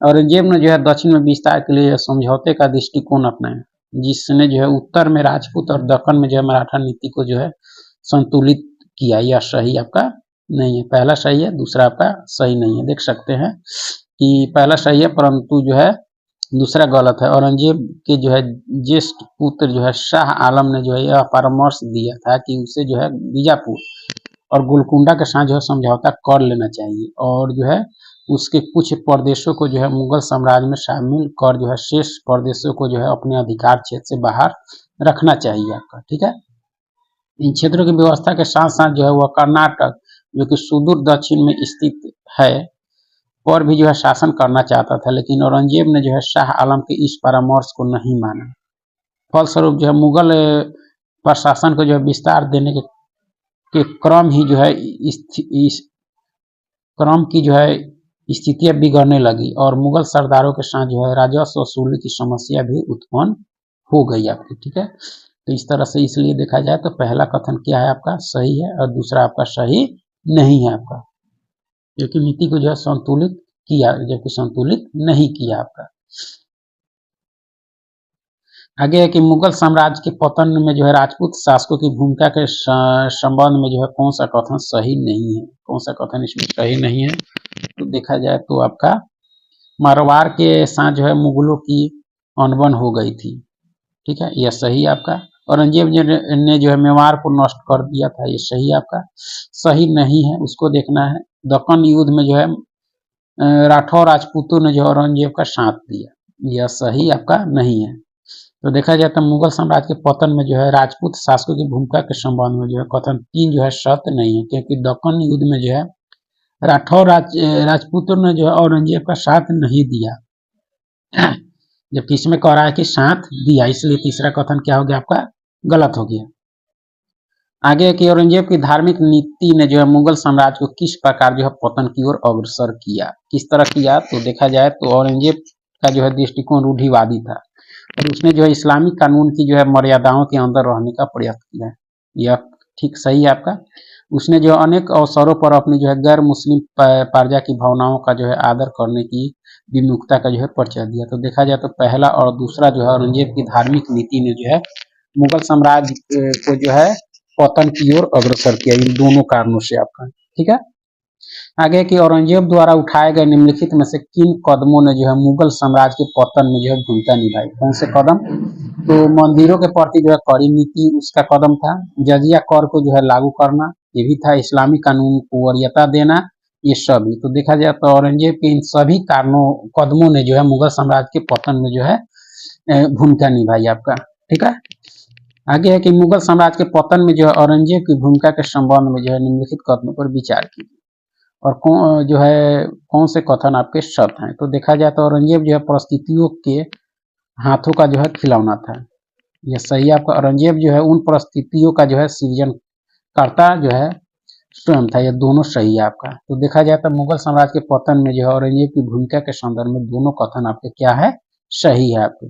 औरंगजेब ने जो है दक्षिण में विस्तार के लिए समझौते का दृष्टिकोण अपनाया, जिसने जो है उत्तर में राजपूत और दक्कन में जो है मराठा नीति को जो है संतुलित किया, यह सही आपका नहीं है। पहला सही है, दूसरा आपका सही नहीं है। देख सकते हैं कि पहला सही है परंतु जो है दूसरा गलत है। औरंगजेब के जो है ज्येष्ठ पुत्र जो है शाह आलम ने जो है यह परामर्श दिया था कि उसे जो है बीजापुर और गोलकुंडा के साथ जो है समझौता कर लेना चाहिए और जो है उसके कुछ प्रदेशों को जो है मुगल साम्राज्य में शामिल कर जो है शेष प्रदेशों को जो है अपने अधिकार क्षेत्र से बाहर रखना चाहिए आपका, ठीक है। इन क्षेत्रों की व्यवस्था के साथ साथ जो है वह कर्नाटक जो कि सुदूर दक्षिण में स्थित है पर भी जो है शासन करना चाहता था, लेकिन औरंगजेब ने जो है शाह आलम के इस परामर्श को नहीं माना। फलस्वरूप जो है मुगल प्रशासन को जो है विस्तार देने के क्रम ही जो है इस क्रम की जो है स्थितियां बिगड़ने लगी और मुगल सरदारों के साथ जो है राजस्व वसूली की समस्या भी उत्पन्न हो गई आपकी, ठीक है। तो इस तरह से इसलिए देखा जाए तो पहला कथन क्या है आपका सही है और दूसरा आपका सही नहीं है आपका, क्योंकि नीति को जो है संतुलित किया जबकि संतुलित नहीं किया आपका। आगे है कि मुगल साम्राज्य के पतन में जो है राजपूत शासकों की भूमिका के संबंध में जो है कौन सा कथन सही नहीं है, कौन सा कथन इसमें सही नहीं है। तो देखा जाए तो आपका मारवाड़ के साथ जो है मुगलों की अनबन हो गई थी, ठीक है, यह सही आपका। औरंगजेब ने जो है मेवाड़ को नष्ट कर दिया था, ये सही आपका सही नहीं है, उसको देखना है। दक्कन युद्ध में जो है राठौर राजपूतों ने जो औरंगजेब का साथ दिया, यह सही आपका नहीं है। तो देखा जाए तो मुगल साम्राज्य के पतन में जो है राजपूत शासकों की भूमिका के संबंध में जो है कथन 3 जो है सत्य नहीं है, क्योंकि दक्कन युद्ध में जो है राठौर राजपूतों ने जो है औरंगजेब का साथ नहीं दिया, जबकि इसमें कह रहा है कि साथ दिया, इसलिए तीसरा कथन क्या हो गया आपका गलत हो गया। आगे कि औरंगजेब की धार्मिक नीति ने जो है मुगल साम्राज्य को किस प्रकार जो है पतन की ओर अग्रसर किया, किस तरह किया, तो देखा जाए तो औरंगजेब का जो है दृष्टिकोण रूढ़िवादी था और उसने जो है इस्लामी कानून की जो है मर्यादाओं के अंदर रहने का प्रयास किया, यह ठीक सही है आपका। उसने जो अनेक अवसरों पर अपनी जो है गैर मुस्लिम प्रजा की भावनाओं का जो है आदर करने की विमुखता का जो है परिचय दिया। तो देखा जाए तो पहला और दूसरा जो है औरंगजेब की धार्मिक नीति ने जो है मुगल साम्राज्य को जो है पतन की ओर अग्रसर किया, इन दोनों कारणों से आपका ठीक है। आगे कि औरंगजेब द्वारा उठाए गए निम्नलिखित में से किन कदमों ने जो है मुगल साम्राज्य के पतन में जो है भूमिका निभाई, कौन से कदम, तो मंदिरों के प्रति जो है कड़ी नीति उसका कदम था, जजिया कर को जो है लागू करना ये भी था, इस्लामी कानून को वरीयता देना, ये सभी। तो देखा जाए तो औरंगजेब के इन सभी कारणों कदमों ने जो है मुगल साम्राज्य के पतन में जो है भूमिका निभाई आपका ठीक है। आगे है कि मुगल साम्राज्य के पतन में जो है औरंगजेब की भूमिका के संबंध में जो है निम्नलिखित कथनों पर विचार कीजिए और कौन से कथन आपके सत्य हैं। तो देखा जाए तो औरंगजेब जो है परिस्थितियों के हाथों का जो है खिलौना था, यह सही आपका। औरंगजेब जो है उन परिस्थितियों का जो है सृजन करता जो है स्वयं था, यह दोनों सही है आपका। तो देखा जाए तो मुगल साम्राज्य के पतन में जो है औरंगजेब की भूमिका के संदर्भ में दोनों कथन आपके क्या है सही है आपके।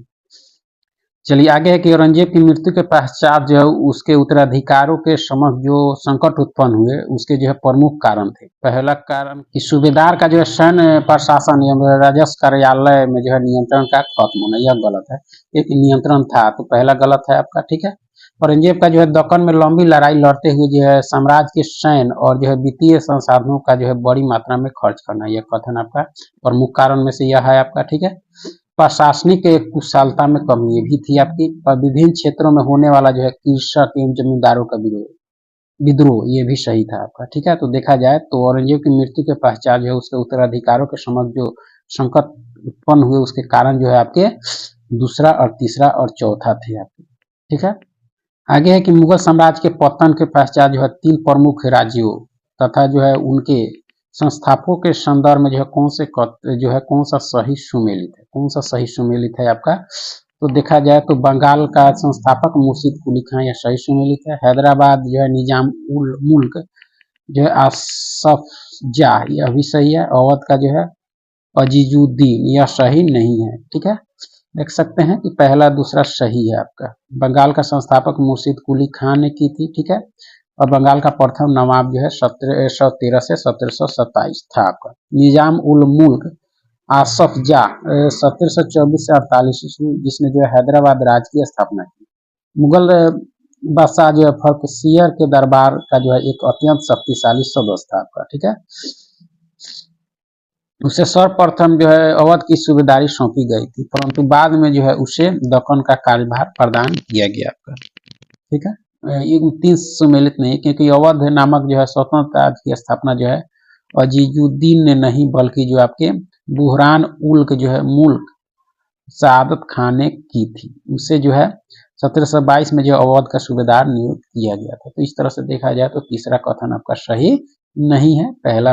चलिए आगे है कि औरंगजेब की मृत्यु के पश्चात जो है उसके उत्तराधिकारों के समक्ष जो संकट उत्पन्न हुए उसके जो है प्रमुख कारण थे। पहला कारण कि सूबेदार का जो है सैन्य प्रशासन एवं राजस्व कार्यालय में जो है नियंत्रण का खत्म होना, यह गलत है। एक नियंत्रण था तो पहला गलत है आपका ठीक है। औरंगजेब का जो है दक्कन में लंबी लड़ाई लड़ते हुए जो है साम्राज्य के सैन्य और जो है वित्तीय संसाधनों का जो है बड़ी मात्रा में खर्च करना, यह कथन आपका प्रमुख कारण में से यह है आपका ठीक है। प्रशासनिक कुशलता में कमी भी थी आपकी, विभिन्न क्षेत्रों में होने वाला जो है कृषक एवं जमींदारों का विद्रोह ये भी सही था आपका ठीक है। तो देखा जाए तो औरंगजेब की मृत्यु के पश्चात जो है उसके उत्तराधिकारों के समक्ष जो संकट उत्पन्न हुए उसके कारण जो है आपके दूसरा और तीसरा और चौथा थे आपके ठीक है। आगे है कि मुगल साम्राज्य के पतन के पश्चात जो है 3 प्रमुख राज्यों तथा जो है उनके संस्थापकों के संदर्भ में जो है कौन सा सही सुमेलित है, कौन सा सही सुमेलित है आपका। तो देखा जाए तो बंगाल का संस्थापक मुर्शिद कुली खां, यह सही सुमेलित है। हैदराबाद जो है निजाम उल मुल्क जो है आसफ जाह, यह भी सही है। अवध का जो है अजीजुद्दीन, यह सही नहीं है ठीक है। देख सकते हैं कि पहला दूसरा सही है आपका। बंगाल का संस्थापक मुर्शिद कुली खां ने की थी ठीक है, और बंगाल का प्रथम नवाब जो है 1713 से 1727 था आपका। निजाम उल मुल्क आसफ जाह 1724 से 48 ईस्वी, जिसने जो है हैदराबाद राज्य की स्थापना की। मुगल बादशाह जो है फर्रुखसियर के दरबार का जो है एक अत्यंत शक्तिशाली सदस्य था आपका ठीक है। उसे सर्वप्रथम जो है अवध की सूबेदारी सौंपी गई थी, परंतु बाद में जो है उसे दक्कन का कार्यभार प्रदान किया गया आपका ठीक है। ये 3 सुमेलित नहीं, क्योंकि अवध नामक जो है स्वतंत्र राज्य की स्थापना जो है अजीजुद्दीन ने नहीं बल्कि जो आपके बुहरान उल्क जो है मुल्क सादत खान ने की थी। उसे जो है 1722 में जो अवध का सूबेदार नियुक्त किया गया था। तो इस तरह से देखा जाए तो तीसरा कथन आपका सही नहीं है, पहला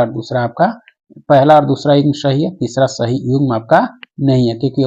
और दूसरा युग्म सही है, तीसरा सही युग्म आपका नहीं है, क्योंकि